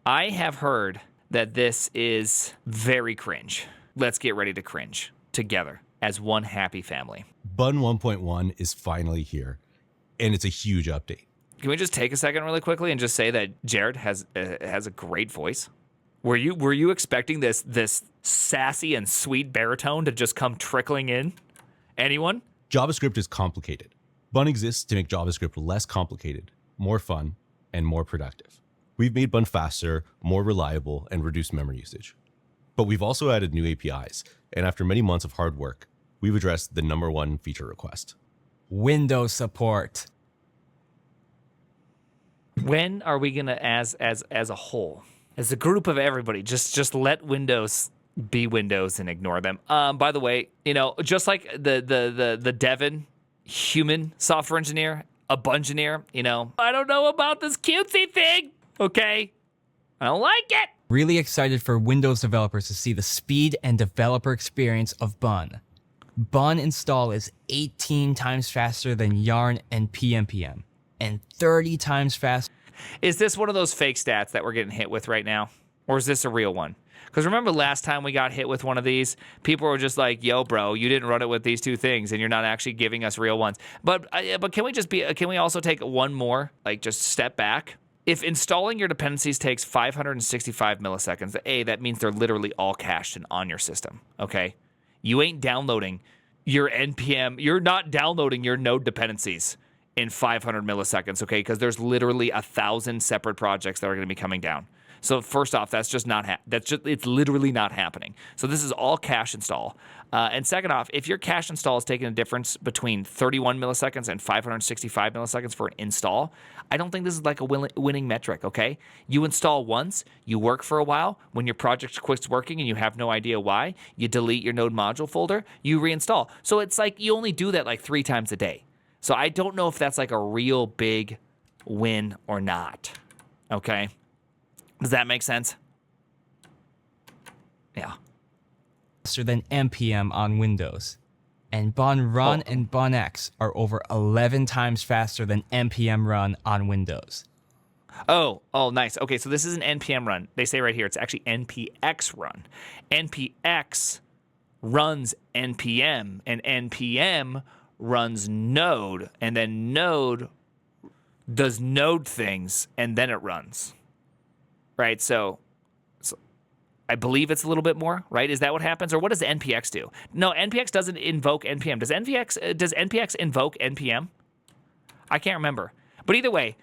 I have heard that this is very cringe. Let's get ready to cringe together as one happy family. Bun 1.1 is finally here, and it's a huge update. Can we just take a second really quickly and just say that Jared has a great voice? Were you expecting this sassy and sweet baritone to just come trickling in? Anyone? JavaScript is complicated. Bun exists to make JavaScript less complicated, more fun, and more productive. We've made Bun faster, more reliable, and reduced memory usage. But we've also added new APIs, and after many months of hard work, we've addressed the #1 feature request: Windows support. When are we gonna, as a whole, as a group of everybody, just let Windows be Windows and ignore them? By the way, just like the Devin human software engineer, a Bungineer, I don't know about this cutesy thing. Okay, I don't like it. Really excited for Windows developers to see the speed and developer experience of Bun. Bun install is 18 times faster than Yarn and PNPM, and 30 times faster. Is this one of those fake stats that we're getting hit with right now? Or is this a real one? Because remember last time we got hit with one of these, people were just like, yo, bro, you didn't run it with these two things, and you're not actually giving us real ones. But can we also take one more, just step back? If installing your dependencies takes 565 milliseconds, that means they're literally all cached and on your system, okay? You ain't downloading your NPM, you're not downloading your node dependencies in 500 milliseconds, okay? Because there's literally 1,000 separate projects that are going to be coming down. So first off, that's just not it's literally not happening. So this is all cache install. And second off, if your cache install is taking a difference between 31 milliseconds and 565 milliseconds for an install, I don't think this is like a winning metric, okay? You install once, you work for a while, when your project quits working and you have no idea why, you delete your node module folder, you reinstall. So it's like you only do that 3 times a day. So I don't know if that's a real big win or not, okay? Does that make sense? Yeah. Faster than NPM on Windows. And Bun Run and Bun X are over 11 times faster than NPM Run on Windows. Oh, nice. Okay, so this is an NPM run. They say right here it's actually NPX run. NPX runs NPM, and NPM runs Node, and then Node does Node things, and then it runs. Right, so I believe it's a little bit more, right? Is that what happens? Or what does NPX do? No, NPX doesn't invoke NPM. Does NPX invoke NPM? I can't remember. But either way,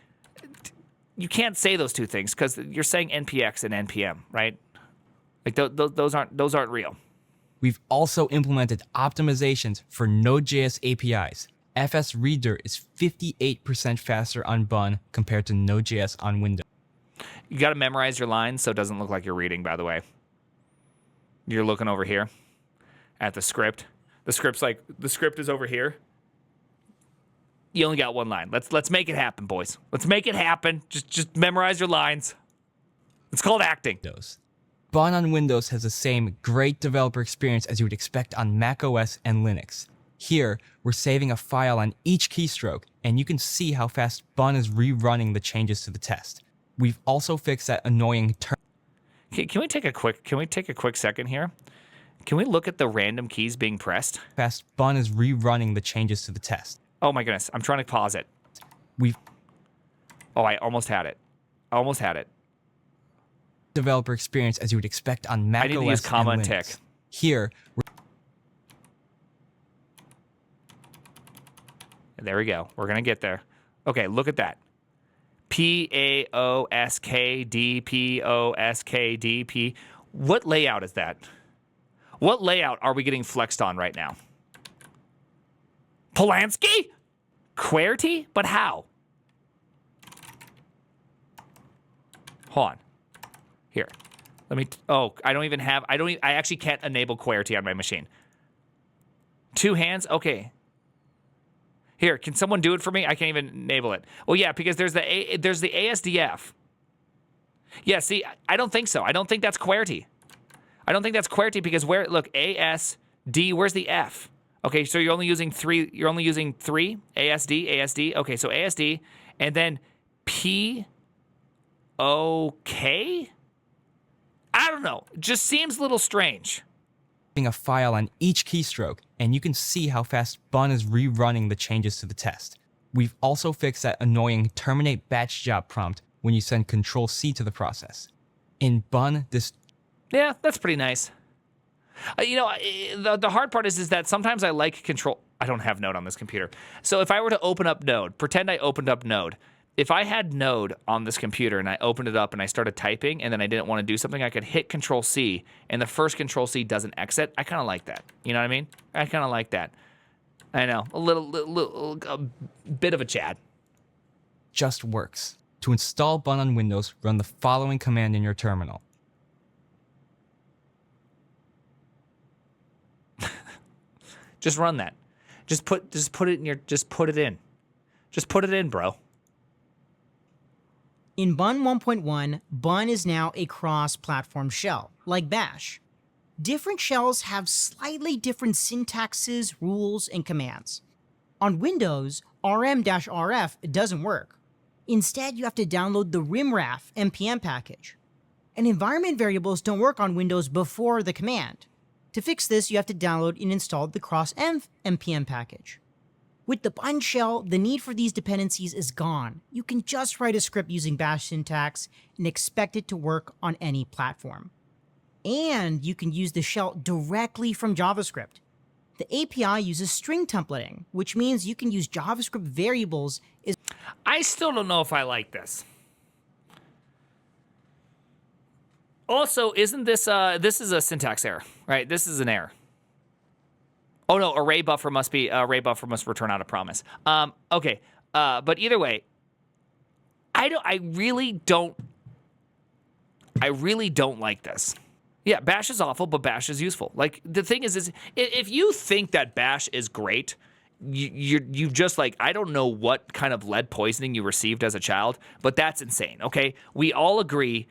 you can't say those two things because you're saying NPX and NPM, right? Those aren't real. We've also implemented optimizations for Node.js APIs. FS Reader is 58% faster on Bun compared to Node.js on Windows. You got to memorize your lines so it doesn't look like you're reading, by the way. You're looking over here at the script. The script is over here. You only got one line. Let's make it happen, boys. Let's make it happen. Just memorize your lines. It's called acting. Bun on Windows has the same great developer experience as you would expect on macOS and Linux. Here, we're saving a file on each keystroke, and you can see how fast Bun is rerunning the changes to the test. We've also fixed that annoying Can we take a quick second here? Can we look at the random keys being pressed? Fast Bun is rerunning the changes to the test. Oh my goodness, I'm trying to pause it. I almost had it. Developer experience as you would expect on macOS I need to use comma and Linux. tick. Here, there we go. We're gonna get there. Okay, look at that. PAOSKDPOSKDP. What layout is that? What layout are we getting flexed on right now? Polanski? QWERTY? But how? Hold on. Here. Let me... I actually can't enable QWERTY on my machine. 2 hands? Okay. Here, can someone do it for me? I can't even enable it. Well, yeah, because there's the ASDF. Yeah, see, I don't think so. I don't think that's QWERTY. I don't think that's QWERTY because look, ASD, where's the F? Okay, so you're only using 3. You're only using 3. ASD. Okay, so ASD, and then POSK. okay. I don't know. It just seems a little strange. A file on each keystroke, and you can see how fast Bun is rerunning the changes to the test. We've also fixed that annoying terminate batch job prompt when you send Control-C to the process. In Bun, this... Yeah, that's pretty nice. The hard part is that sometimes I like control... I don't have Node on this computer. So if I were to open up Node, pretend I opened up Node. If I had Node on this computer and I opened it up and I started typing and then I didn't want to do something, I could hit Control-C and the first Control-C doesn't exit. I kind of like that. You know what I mean? I kind of like that. I know. A bit of a Chad. Just works. To install Bun on Windows, run the following command in your terminal. Just run that. Just put it in. Just put it in, bro. In Bun1.1, Bun is now a cross-platform shell, like Bash. Different shells have slightly different syntaxes, rules, and commands. On Windows, rm-rf doesn't work. Instead, you have to download the rimraf npm package. And environment variables don't work on Windows before the command. To fix this, you have to download and install the crossenv npm package. With the Bun shell, the need for these dependencies is gone. You can just write a script using Bash syntax and expect it to work on any platform. And you can use the shell directly from JavaScript. The API uses string templating, which means you can use JavaScript variables. I still don't know if I like this. Also, isn't this this is a syntax error, right? This is an error. Oh no, array buffer must return out a promise. Okay, but either way, I really don't like this. Yeah, Bash is awful, but Bash is useful. Like the thing is if you think that Bash is great, you've just like, I don't know what kind of lead poisoning you received as a child, but that's insane. Okay, we all agree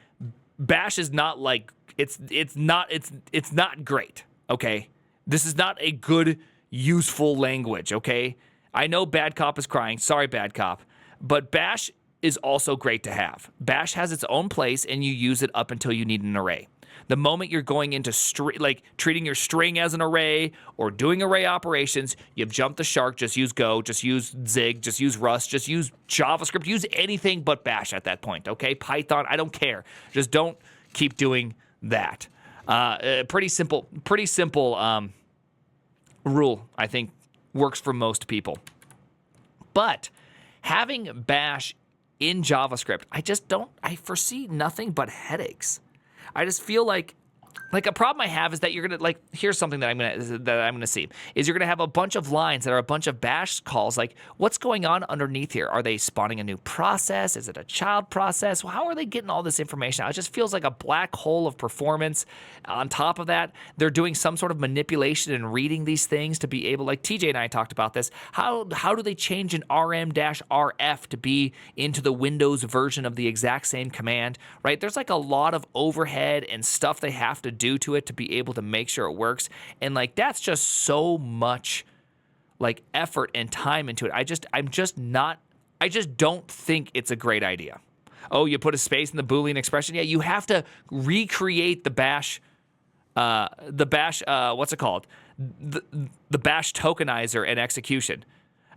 Bash is not like it's not great. Okay. This is not a good, useful language, okay? I know Bad Cop is crying. Sorry, Bad Cop. But Bash is also great to have. Bash has its own place, and you use it up until you need an array. The moment you're going into treating your string as an array or doing array operations, you've jumped the shark. Just use Go, just use Zig, just use Rust, just use JavaScript, use anything but Bash at that point, okay? Python, I don't care. Just don't keep doing that. Pretty simple rule, I think, works for most people. But having Bash in JavaScript, I foresee nothing but headaches. I just feel like a problem I have is that you're gonna here's something that I'm gonna see is you're gonna have a bunch of lines that are a bunch of Bash calls. Like, what's going on underneath here? Are they spawning a new process? Is it a child process? How are they getting all this information out? It just feels like a black hole of performance. On top of that, they're doing some sort of manipulation and reading these things to be able, like TJ and I talked about this. How do they change an rm-rf to be into the Windows version of the exact same command? Right? There's like a lot of overhead and stuff they have to do to it to be able to make sure it works, and like that's just so much like effort and time into it. I just don't think it's a great idea. Oh, you put a space in the Boolean expression? Yeah, you have to recreate the Bash what's it called? The Bash tokenizer and execution.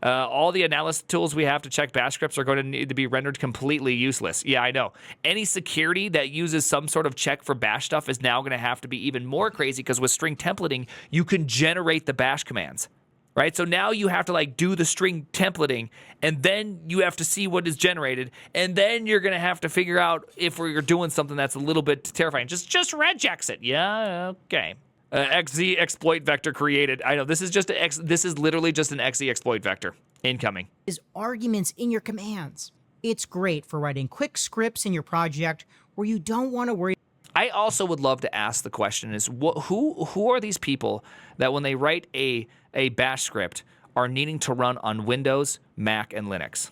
All the analysis tools we have to check Bash scripts are going to need to be rendered completely useless. Yeah, I know. Any security that uses some sort of check for Bash stuff is now going to have to be even more crazy, because with string templating, you can generate the Bash commands, right? So now you have to like do the string templating, and then you have to see what is generated, and then you're going to have to figure out if you're doing something that's a little bit terrifying. Just regex it. Yeah, okay. XZ exploit vector created. I know this is literally just an XZ exploit vector incoming. Is arguments in your commands. It's great for writing quick scripts in your project where you don't want to worry. I also would love to ask the question is who are these people that when they write a Bash script are needing to run on Windows, Mac, and Linux?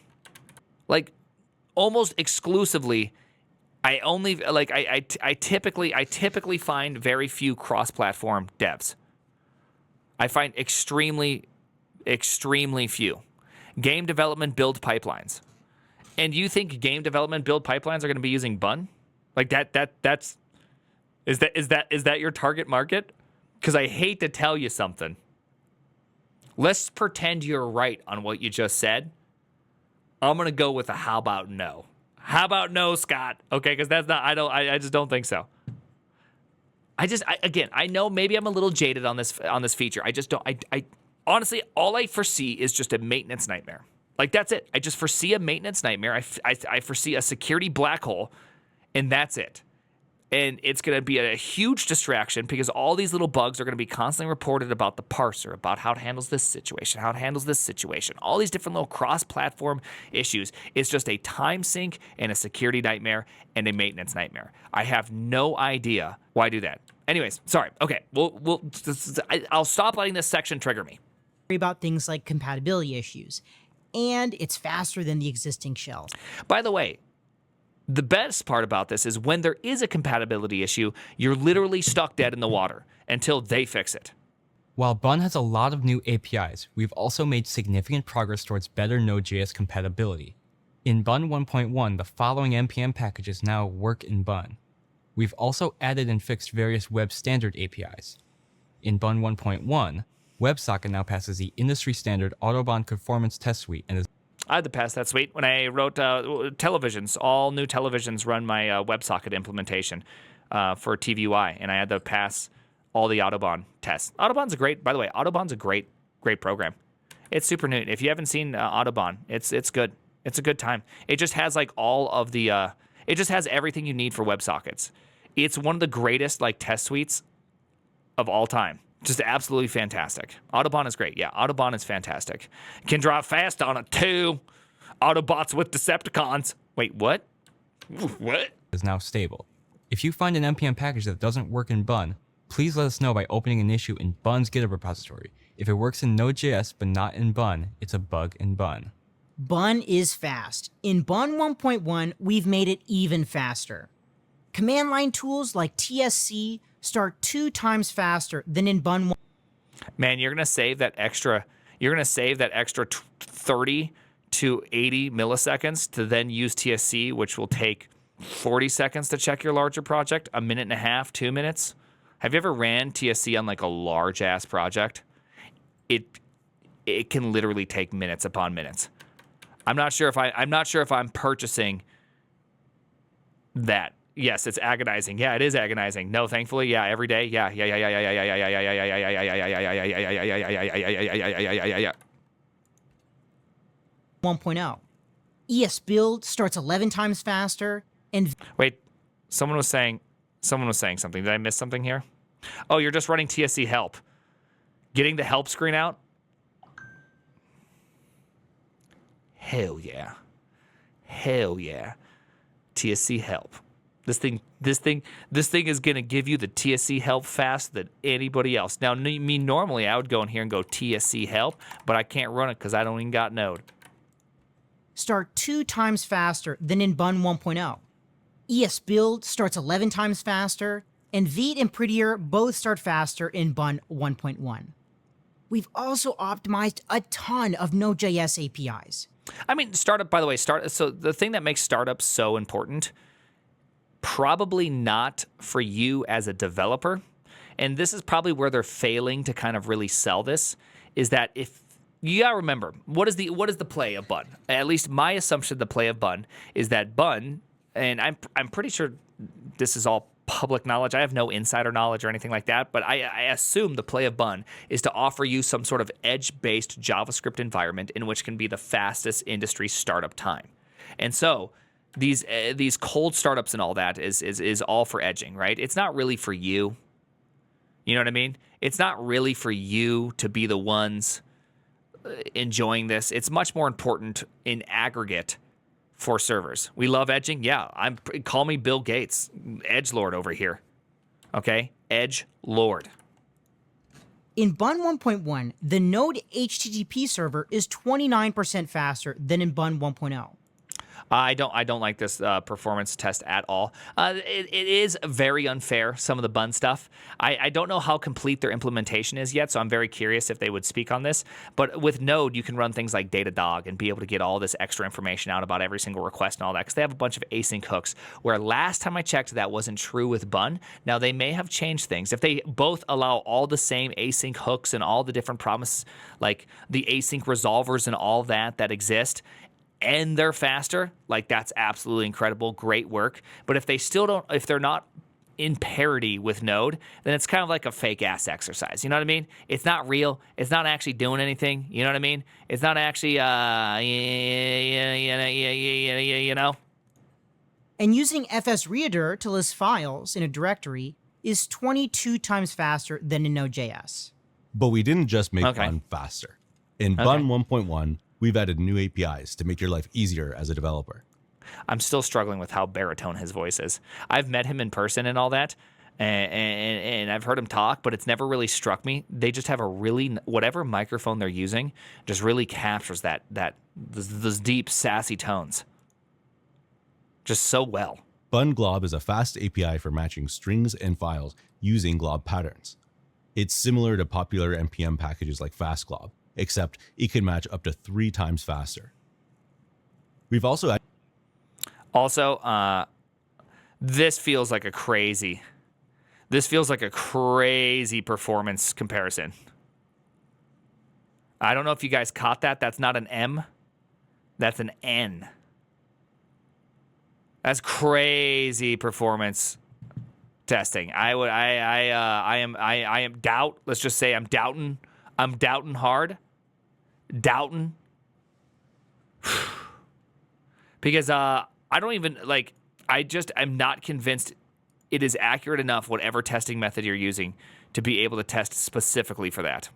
Like almost exclusively. I typically find very few cross-platform devs. I find extremely few. Game development build pipelines. And you think game development build pipelines are going to be using Bun? Like that's is that your target market? Because I hate to tell you something. Let's pretend you're right on what you just said. I'm going to go with a how about no. How about no, Scott? Okay, because that's not, I just don't think so. Again, I know maybe I'm a little jaded on this feature. I just don't, I honestly, all I foresee is just a maintenance nightmare. Like, that's it. I just foresee a maintenance nightmare. I foresee a security black hole, and that's it. And it's going to be a huge distraction because all these little bugs are going to be constantly reported about the parser, about how it handles this situation, how it handles this situation, all these different little cross-platform issues. It's just a time sink and a security nightmare and a maintenance nightmare. I have no idea why do that. Anyways, sorry. Okay, I'll stop letting this section trigger me. About things like compatibility issues. And it's faster than the existing shell. By the way, the best part about this is when there is a compatibility issue, you're literally stuck dead in the water until they fix it. While Bun has a lot of new APIs, we've also made significant progress towards better Node.js compatibility. In Bun 1.1, the following NPM packages now work in Bun. We've also added and fixed various web standard APIs. In Bun 1.1, WebSocket now passes the industry standard Autobahn conformance test suite and is I had to pass that suite when I wrote televisions. All new televisions run my WebSocket implementation for TVUI, and I had to pass all the Autobahn tests. Autobahn's by the way, Autobahn's a great program. It's super neat. If you haven't seen Autobahn, it's good. It's a good time. It just has like all of the, it just has everything you need for WebSockets. It's one of the greatest like test suites of all time. Just absolutely fantastic. Autobahn is great. Yeah, Autobahn is fantastic. Can drive fast on it too. Autobots with Decepticons. Wait, what? What? is now stable. If you find an NPM package that doesn't work in Bun, please let us know by opening an issue in Bun's GitHub repository. If it works in Node.js but not in Bun, it's a bug in Bun. Bun is fast. In Bun 1.1, we've made it even faster. Command line tools like TSC start 2 times faster than in Bun 1. Man, you're gonna save that extra 30 to 80 milliseconds to then use TSC, which will take 40 seconds to check your larger project, a minute and a half, 2 minutes. Have you ever ran TSC on like a large ass project? It can literally take minutes upon minutes. I'm not sure if I'm purchasing that. Yes, it's agonizing. Yeah, it is agonizing. No, thankfully, yeah, every day. Yeah. 1.0. ES build starts 11 times faster, and Wait, someone was saying something. Did I miss something here? Oh, you're just running TSC help. Getting the help screen out? Hell yeah. TSC help. This thing is gonna give you the TSC help faster than anybody else. Now, normally I would go in here and go TSC help, but I can't run it because I don't even got Node. start 2 times faster than in Bun 1.0. ES build starts 11 times faster, and Vite and Prettier both start faster in Bun 1.1. We've also optimized a ton of Node.js APIs. I mean, so the thing that makes startups so important, probably not for you as a developer, and this is probably where they're failing to kind of really sell this, is that if you gotta remember, what is the play of Bun? At least my assumption, the play of Bun is that Bun, and I'm pretty sure this is all public knowledge. I have no insider knowledge or anything like that, but I assume the play of Bun is to offer you some sort of edge-based JavaScript environment in which can be the fastest industry startup time. And so these cold startups and all that is all for edging, right? It's not really for you. You know what I mean? It's not really for you to be the ones enjoying this. It's much more important in aggregate for servers. We love edging. Yeah, call me Bill Gates, edge lord over here. Okay, edge lord. In Bun 1.1, the Node HTTP server is 29% faster than in Bun 1.0. I don't like this performance test at all. It is very unfair, some of the Bun stuff. I don't know how complete their implementation is yet, so I'm very curious if they would speak on this. But with Node, you can run things like Datadog and be able to get all this extra information out about every single request and all that, because they have a bunch of async hooks, where last time I checked, that wasn't true with Bun. Now, they may have changed things. If they both allow all the same async hooks and all the different promises, like the async resolvers and all that exist, and they're faster, like that's absolutely incredible, great work. But if they still don't, if they're not in parity with Node, then it's kind of like a fake ass exercise. You know what I mean? It's not real. It's not actually doing anything. You know what I mean? It's not actually, you know? And using fsreader to list files in a directory is 22 times faster than in Node.js. But we didn't just make Okay. Bun faster. In Bun 1.1, we've added new APIs to make your life easier as a developer. I'm still struggling with how baritone his voice is. I've met him in person and all that, and I've heard him talk, but it's never really struck me. They just have a really, whatever microphone they're using just really captures those deep, sassy tones just so well. Bun Glob is a fast API for matching strings and files using glob patterns. It's similar to popular NPM packages like FastGlob, except it can match up to 3 times faster. We've also added Also, this feels like a crazy performance comparison. I don't know if you guys caught that. That's not an M. That's an N. That's crazy performance testing. I am doubt. Let's just say I'm doubting. I'm doubting hard. Doubting. Because I don't even like. I'm not convinced it is accurate enough, whatever testing method you're using, to be able to test specifically for that.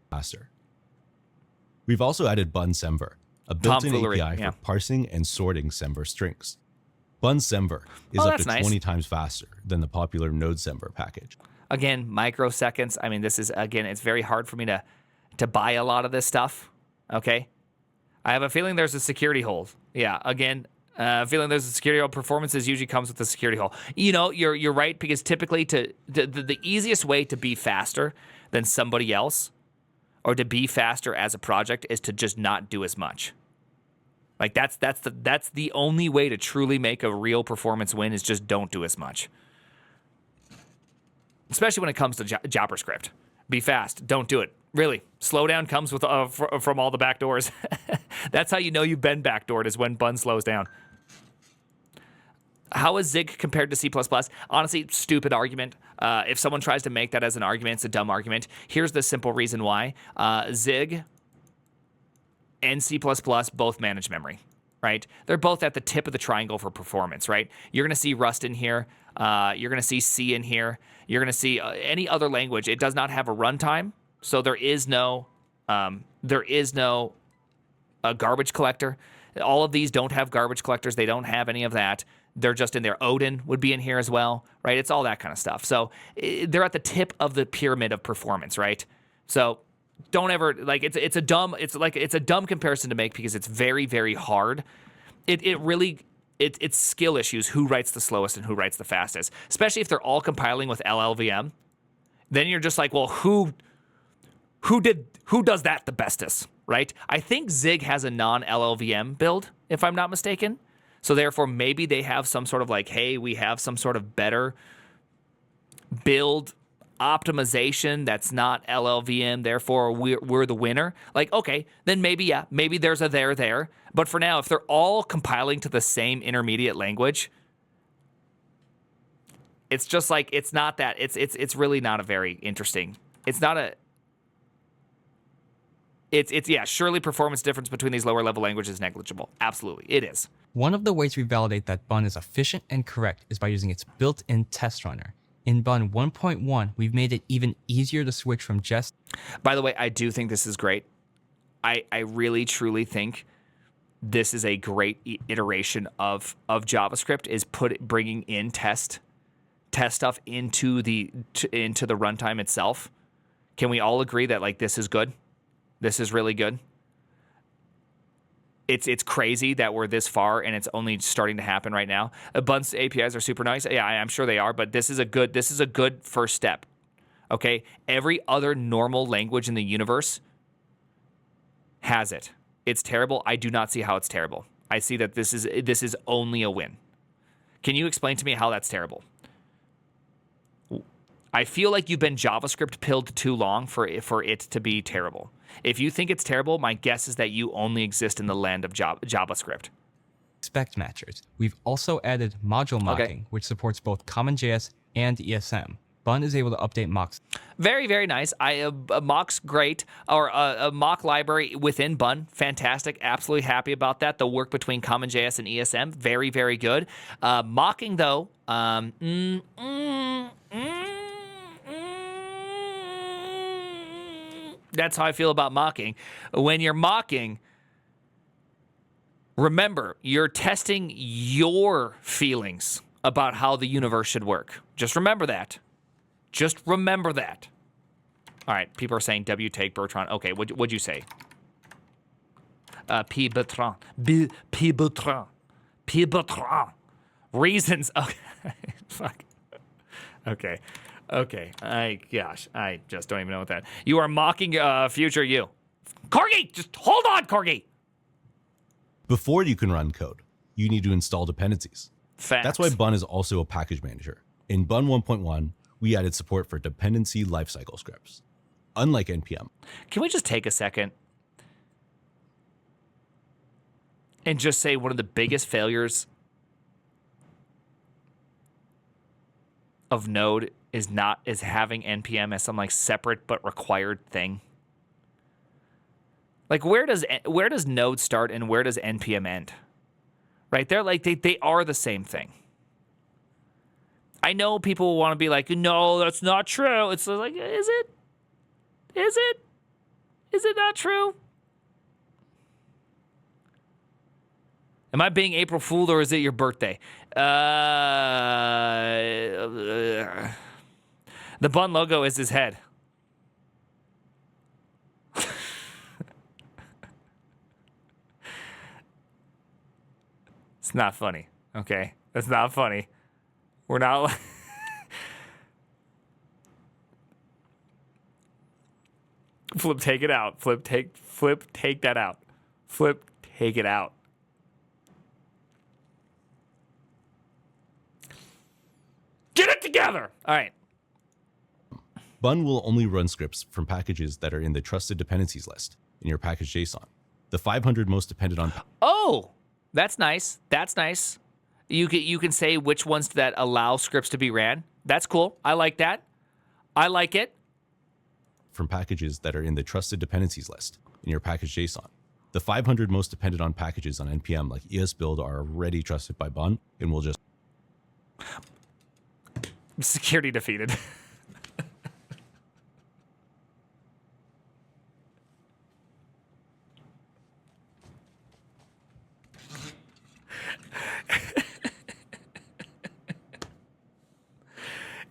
faster. We've also added Bun Semver, a built-in Tomfoolery, API yeah. for parsing and sorting Semver strings. Bun Semver is up that's to nice. 20 times faster than the popular Node Semver package. Again, microseconds. I mean, this is, again, it's very hard for me to buy a lot of this stuff. Okay. I have a feeling there's a security hole. Yeah. Again, feeling there's a security hole. Performances usually comes with a security hole. You know, you're right, because typically the easiest way to be faster than somebody else, or to be faster as a project, is to just not do as much. Like that's the only way to truly make a real performance win, is just don't do as much. Especially when it comes to JavaScript. Be fast. Don't do it. Really. Slowdown comes with from all the backdoors. That's how you know you've been backdoored, is when Bun slows down. How is Zig compared to C++? Honestly, stupid argument. If someone tries to make that as an argument, it's a dumb argument. Here's the simple reason why. Zig and C++ both manage memory, right? They're both at the tip of the triangle for performance, right? You're going to see Rust in here. You're going to see C in here. You're going to see any other language. It does not have a runtime, so there is no garbage collector. All of these don't have garbage collectors. They don't have any of that. They're just in there. Odin would be in here as well, right? It's all that kind of stuff. So they're at the tip of the pyramid of performance, right? So don't ever, like, it's a dumb comparison to make, because it's very, very hard. It's skill issues, who writes the slowest and who writes the fastest, especially if they're all compiling with LLVM. Then you're just like, well, who does that the bestest, right? I think Zig has a non-LLVM build, if I'm not mistaken. So therefore, maybe they have some sort of like, hey, we have some sort of better build optimization that's not LLVM, therefore we're the winner. Like, okay, then maybe there's a there. But for now, if they're all compiling to the same intermediate language, it's just like, it's not that, it's really not a very interesting, surely performance difference between these lower level languages is negligible. Absolutely, it is. One of the ways we validate that Bun is efficient and correct is by using its built-in test runner. In Bun 1.1, we've made it even easier to switch from just... By the way, I do think this is great. I really, truly think this is a great iteration of JavaScript, is bringing in test stuff into the runtime itself. Can we all agree that, like, this is good? This is really good. It's crazy that we're this far and it's only starting to happen right now. Bun's APIs are super nice. Yeah, I'm sure they are, but this is a good first step. Okay? Every other normal language in the universe has it. It's terrible. I do not see how it's terrible. I see that this is only a win. Can you explain to me how that's terrible? I feel like you've been JavaScript pilled too long for it to be terrible. If you think it's terrible, my guess is that you only exist in the land of JavaScript. Expect matchers. We've also added module mocking, which supports both CommonJS and ESM. Bun is able to update mocks. Very, very nice. Mock's great, or a mock library within Bun, fantastic. Absolutely happy about that. The work between CommonJS and ESM, very, very good. Mocking though, that's how I feel about mocking. When you're mocking, remember, you're testing your feelings about how the universe should work. Just remember that. Just remember that. All right, people are saying W take Bertrand. Okay, what'd you say? P. Bertrand. P. Bertrand. P. Bertrand. Reasons. Okay. Fuck. Okay. I just don't even know what that. You are mocking future you. Corgi, just hold on, Corgi. Before you can run code, you need to install dependencies. Facts. That's why Bun is also a package manager. In Bun 1.1, we added support for dependency lifecycle scripts. Unlike NPM. Can we just take a second and just say one of the biggest failures of Node is having NPM as some like separate but required thing? Like where does Node start and where does NPM end? Right? They're like they are the same thing. I know people want to be like, no, that's not true. It's like, is it? Is it? Is it not true? Am I being April Fooled or is it your birthday? The Bun logo is his head. It's not funny, okay? That's not funny. We're not. Flip, take it out. Flip, take that out. Flip, take it out. Get it together. All right. Bun will only run scripts from packages that are in the trusted dependencies list in your package JSON. The 500 most dependent on. Oh, that's nice. That's nice. You can say which ones that allow scripts to be ran. That's cool. I like that. I like it. From packages that are in the trusted dependencies list in your package JSON. The 500 most dependent on packages on NPM like ESBuild are already trusted by Bun and will just... Security defeated.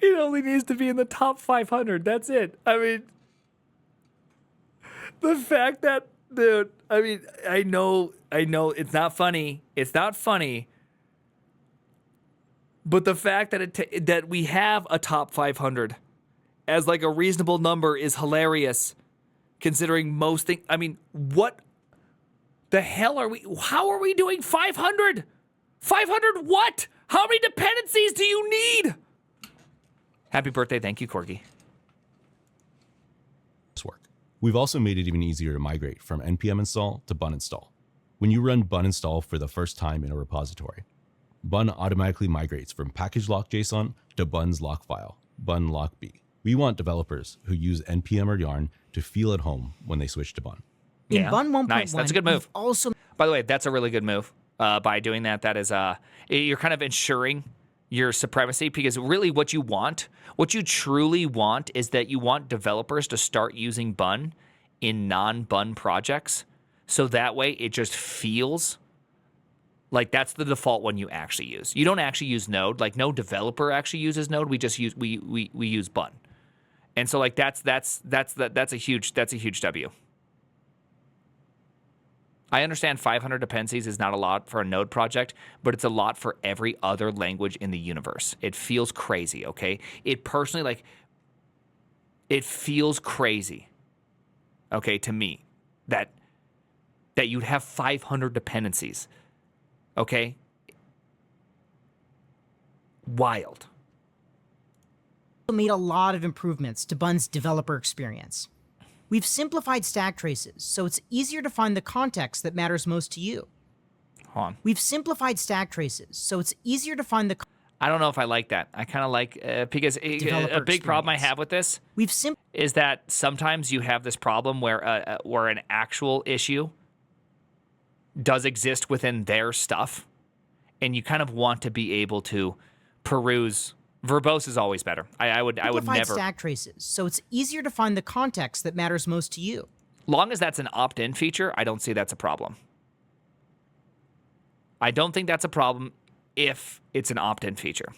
It only needs to be in the top 500. That's it. I mean, the fact that, dude, I mean, I know it's not funny. It's not funny. But the fact that that we have a top 500 as like a reasonable number is hilarious, considering most things. I mean, what the hell are we? How are we doing 500? 500 what? How many dependencies do you need? Happy birthday. Thank you, Corgi. work. We've also made it even easier to migrate from npm install to bun install. When you run bun install for the first time in a repository, Bun automatically migrates from package lock.json to Bun's lock file, bun lock b. We want developers who use npm or yarn to feel at home when they switch to Bun. In Bun 1.1, nice. That's a good move. Also, by the way, that's a really good move. By doing that, that is you're kind of ensuring your supremacy, because really what you truly want is that you want developers to start using Bun in non-Bun projects, so that way it just feels like that's the default one you actually use. You don't actually use Node. Like, no developer actually uses Node. We just use we use Bun, and so like that's a huge W. I understand 500 dependencies is not a lot for a Node project, but it's a lot for every other language in the universe. It feels crazy, okay? It personally, like, it feels crazy, okay, to me, that you'd have 500 dependencies, okay? Wild. Made a lot of improvements to Bun's developer experience. We've simplified stack traces, so it's easier to find the context that matters most to you. Hold on. We've simplified stack traces, so it's easier to find the I don't know if I like that. I kind of like, because a big problem I have with this is that sometimes you have this problem where an actual issue does exist within their stuff, and you kind of want to be able to peruse. Verbose is always better. I would never stack traces, so it's easier to find the context that matters most to you. Long as that's an opt-in feature, I don't see that's a problem. I don't think that's a problem if it's an opt-in feature.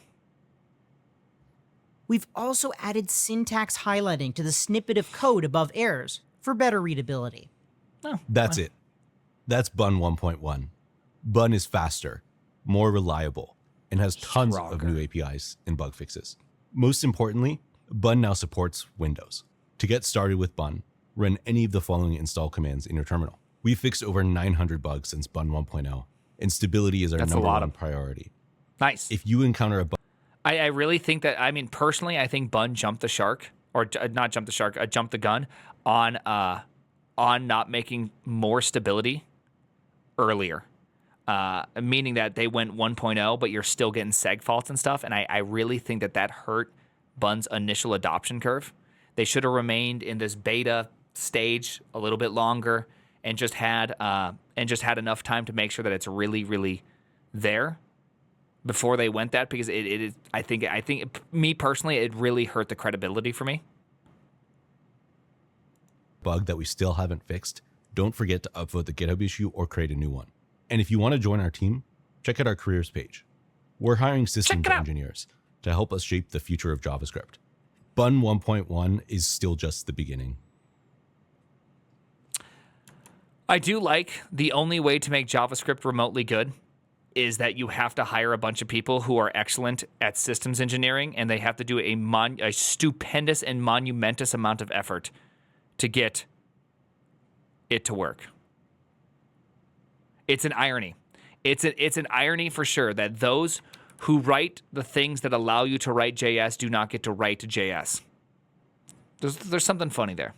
We've also added syntax highlighting to the snippet of code above errors for better readability. That's it. That's Bun 1.1. Bun is faster, more reliable, and has tons of new APIs and bug fixes. Most importantly, Bun now supports Windows. To get started with Bun, run any of the following install commands in your terminal. We fixed over 900 bugs since Bun 1.0, and stability is our number one priority. Nice. If you encounter a bug, I really think that, I mean, personally, I think Bun jumped the shark, or not jumped the shark, jumped the gun on not making more stability earlier. Meaning that they went 1.0, but you're still getting seg faults and stuff. And I really think that hurt Bun's initial adoption curve. They should have remained in this beta stage a little bit longer and just had enough time to make sure that it's really, really there before they went that, because it is. I think me personally, it really hurt the credibility for me. Bug that we still haven't fixed, don't forget to upvote the GitHub issue or create a new one. And if you want to join our team, check out our careers page. We're hiring systems engineers to help us shape the future of JavaScript. Bun 1.1 is still just the beginning. I do like the only way to make JavaScript remotely good is that you have to hire a bunch of people who are excellent at systems engineering, and they have to do a stupendous and monumentous amount of effort to get it to work. It's an irony. It's an irony for sure that those who write the things that allow you to write JS do not get to write JS. There's something funny there.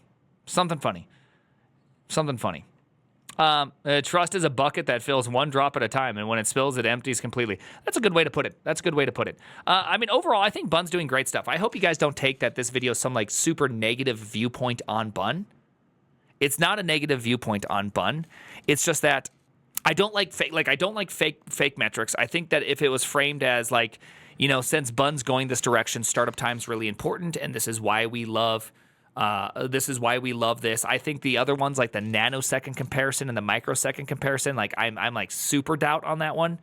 Something funny. Trust is a bucket that fills one drop at a time, and when it spills, it empties completely. That's a good way to put it. I mean, overall, I think Bun's doing great stuff. I hope you guys don't take that this video is some like super negative viewpoint on Bun. It's not a negative viewpoint on Bun. It's just that I don't like fake metrics. I think that if it was framed as like, you know, since Bun's going this direction, startup time's really important, and this is why we love this. I think the other ones, like the nanosecond comparison and the microsecond comparison, like I'm like super doubt on that one.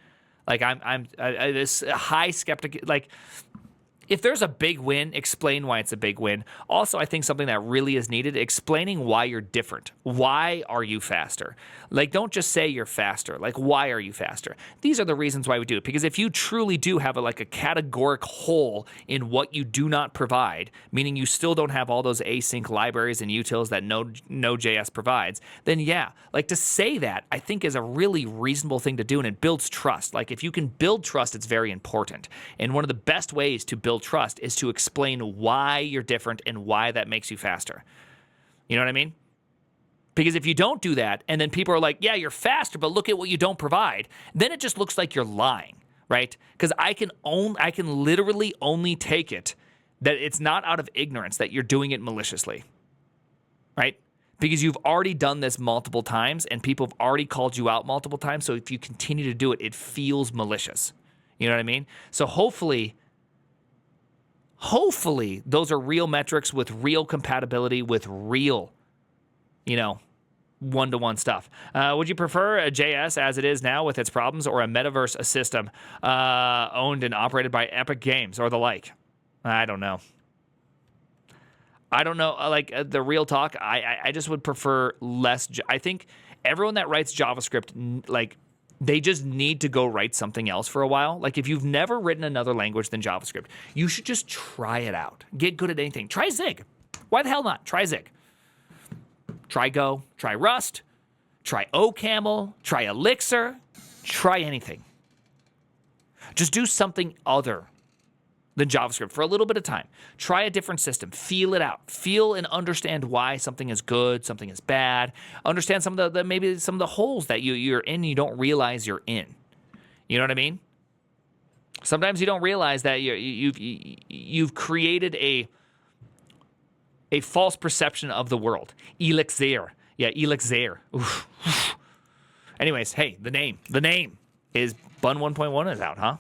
Like I'm this high skeptic. Like, if there's a big win, explain why it's a big win. Also, I think something that really is needed, explaining why you're different. Why are you faster? Like, don't just say you're faster. Like, why are you faster? These are the reasons why we do it. Because if you truly do have a categoric hole in what you do not provide, meaning you still don't have all those async libraries and utils that Node.js provides, then yeah, like to say that, I think is a really reasonable thing to do, and it builds trust. Like, if you can build trust, it's very important. And one of the best ways to build trust is to explain why you're different and why that makes you faster. You know what I mean? Because if you don't do that, and then people are like, yeah, you're faster, but look at what you don't provide, then it just looks like you're lying, right? Because I can literally only take it that it's not out of ignorance, that you're doing it maliciously, right? Because you've already done this multiple times, and people have already called you out multiple times, so if you continue to do it, it feels malicious. You know what I mean? So hopefully those are real metrics with real compatibility with real, one-to-one stuff. Would you prefer a JS as it is now with its problems, or a metaverse system owned and operated by Epic Games or the like? I don't know. Like the real talk, I just would prefer less. I think Everyone that writes JavaScript, like, they just need to go write something else for a while. Like, if you've never written another language than JavaScript, you should just try it out. Get good at anything. Try Zig. Why the hell not? Try Zig. Try Go. Try Rust. Try OCaml. Try Elixir. Try anything. Just do something other than JavaScript for a little bit of time. Try a different system. Feel it out. Feel and understand why something is good, something is bad. Understand some of the maybe some of the holes that you're in and you don't realize you're in. You know what I mean? Sometimes you don't realize that you've created a false perception of the world. Elixir. Yeah, Elixir. Oof. Anyways, hey, the name is Bun 1.1 is out, huh?